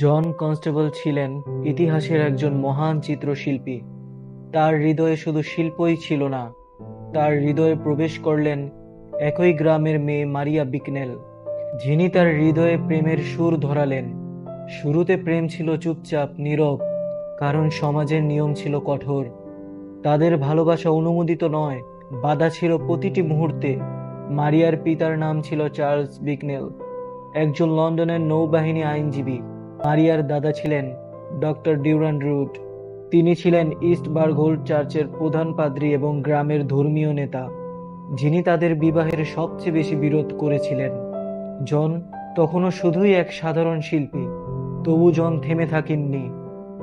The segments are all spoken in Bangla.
জন কনস্টেবল ছিলেন ইতিহাসের একজন মহান চিত্রশিল্পী। তার হৃদয়ে শুধু শিল্পই ছিল না, তার হৃদয়ে প্রবেশ করলেন একই গ্রামের মেয়ে মারিয়া বিকনেল, যিনি তার হৃদয়ে প্রেমের সুর ধরালেন। শুরুতে প্রেম ছিল চুপচাপ, নীরব, কারণ সমাজের নিয়ম ছিল কঠোর। তাদের ভালোবাসা অনুমোদিত নয়, বাধা ছিল প্রতিটি মুহূর্তে। মারিয়ার পিতার নাম ছিল চার্লস বিকনেল, একজন লন্ডনের নৌবাহিনী আইনজীবী। মারিয়ার দাদা ছিলেন ডক্টর ডিউরান্ড রুট। তিনি ছিলেন ইস্ট বার্গহোল্ড চার্চের প্রধান পাদ্রী এবং গ্রামের ধর্মীয় নেতা, যিনি তাদের বিবাহের সবচেয়ে বেশি বিরোধ করেছিলেন। জন তখনও শুধুই এক সাধারণ শিল্পী, তবু জন থেমে থাকেননি।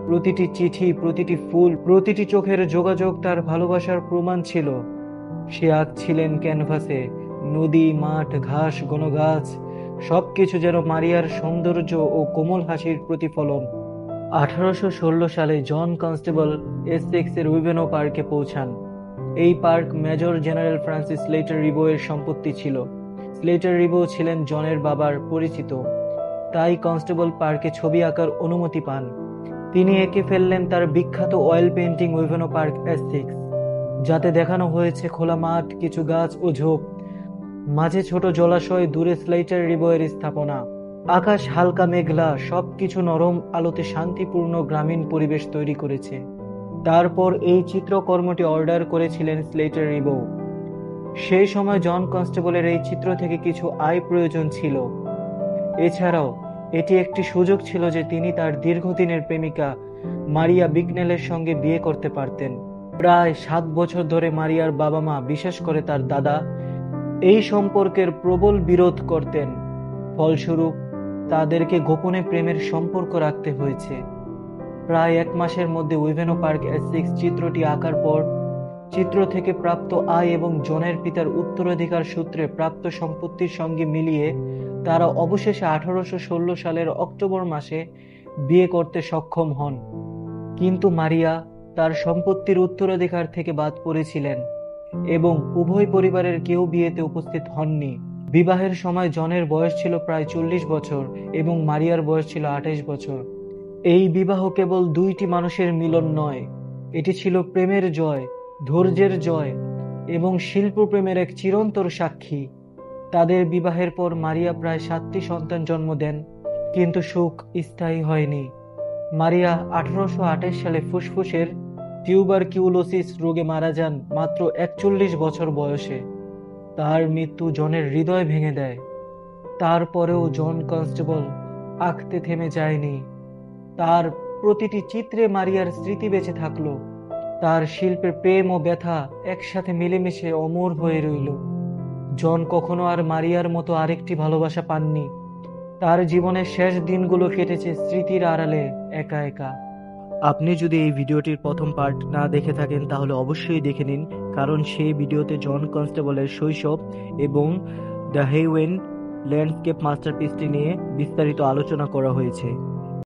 প্রতিটি চিঠি, প্রতিটি ফুল, প্রতিটি চোখের যোগাযোগ তার ভালোবাসার প্রমাণ ছিল। সে আঁকছিলেন ক্যানভাসে নদী, মাঠ, ঘাস, ঘন গাছ, সবকিছু যেন মারিয়ার সৌন্দর্য ও কোমল হাসির প্রতিফলন। 1816 সালে জন কনস্টেবল এসেক্সের উইভেনো পার্কে পৌঁছান। এই park major general Francis স্লেটার Ribo এর সম্পত্তি ছিল। স্লেটার রিবো ছিলেন জনের বাবার পরিচিত, তাই কনস্টেবল পার্কে ছবি আঁকার অনুমতি পান। তিনি এঁকে ফেললেন তার বিখ্যাত অয়েল পেইন্টিং উইভেনো পার্ক এসেক্স, যাতে দেখানো হয়েছে খোলা মাঠ, কিছু গাছ ও ঝোপ, মাঝে ছোট জলাশয়, দূরে স্লেটার রিবো-এর স্থাপনা। আকাশ হালকা মেঘলা, সবকিছু নরম আলোতে শান্তিপূর্ণ গ্রামীণ পরিবেশ তৈরি করেছে। তারপর এই চিত্রকর্মটি অর্ডার করেছিলেন স্লেটার রিবো। সেই সময় জন কনস্টেবলের এই চিত্র থেকে কিছু আয় প্রয়োজন ছিল। এছাড়াও এটি একটি সুযোগ ছিল যে তিনি তার দীর্ঘদিনের প্রেমিকা মারিয়া বিকনেলের সঙ্গে বিয়ে করতে পারতেন। প্রায় 7 বছর ধরে মারিয়ার বাবা মা, বিশেষ করে তার দাদা, এই সম্পর্কের প্রবল বিরোধ করতেন। ফলস্বরূপ তাদেরকে গোপনে প্রেমের সম্পর্ক রাখতে হয়েছে। প্রায় 1 মাসের মধ্যে উইভেনো পার্ক এসেক্স চিত্রটি আঁকার পর চিত্র থেকে প্রাপ্ত আয় এবং জনের পিতার উত্তরাধিকার সূত্রে প্রাপ্ত সম্পত্তির সঙ্গে মিলিয়ে তারা অবশেষে 1816 সালের অক্টোবর মাসে বিয়ে করতে সক্ষম হন। কিন্তু মারিয়া তার সম্পত্তির উত্তরাধিকার থেকে বাদ পড়েছিলেন এবং উভয় পরিবারের কেউ বিয়েতে উপস্থিত হননি। বিবাহের সময় জনের বয়স ছিল প্রায় 40 বছর এবং মারিয়ার বয়স ছিল 28 বছর। এই বিবাহ কেবল দুইটি মানুষের মিলন নয়, এটি ছিল প্রেমের জয়, ধৈর্যের জয় এবং শিল্পপ্রেমের এক চিরন্তর সাক্ষী। তাদের বিবাহের পর মারিয়া প্রায় 7টি সন্তান জন্ম দেন, কিন্তু সুখ স্থায়ী হয়নি। মারিয়া 1828 সালে ফুসফুসের টিউবারকিউলোসিস রোগে মারা যান মাত্র 41 বছর বয়সে। তার মৃত্যু জনের হৃদয় ভেঙে দেয়। তারপরেও জন কনস্টেবল আঁকতে থেমে যায়নি। তার প্রতিটি চিত্রে মারিয়ার স্মৃতি বেঁচে থাকলো। তার শিল্পে প্রেম ও ব্যথা একসাথে মিলেমিশে অমর হয়ে রইল। জন কখনো আর মারিয়ার মতো আরেকটি ভালোবাসা পাননি। তার জীবনের শেষ দিনগুলো কেটেছে স্মৃতির আড়ালে, একা একা। আপনি যদি এই ভিডিওটির প্রথম পার্ট না দেখে থাকেন তাহলে অবশ্যই দেখে নিন, কারণ সেই ভিডিওতে জন কনস্টেবলের শৈশব এবং দ্য হেওয়েন ল্যান্ডস্কেপ মাস্টারপিসটি নিয়ে বিস্তারিত আলোচনা করা হয়েছে।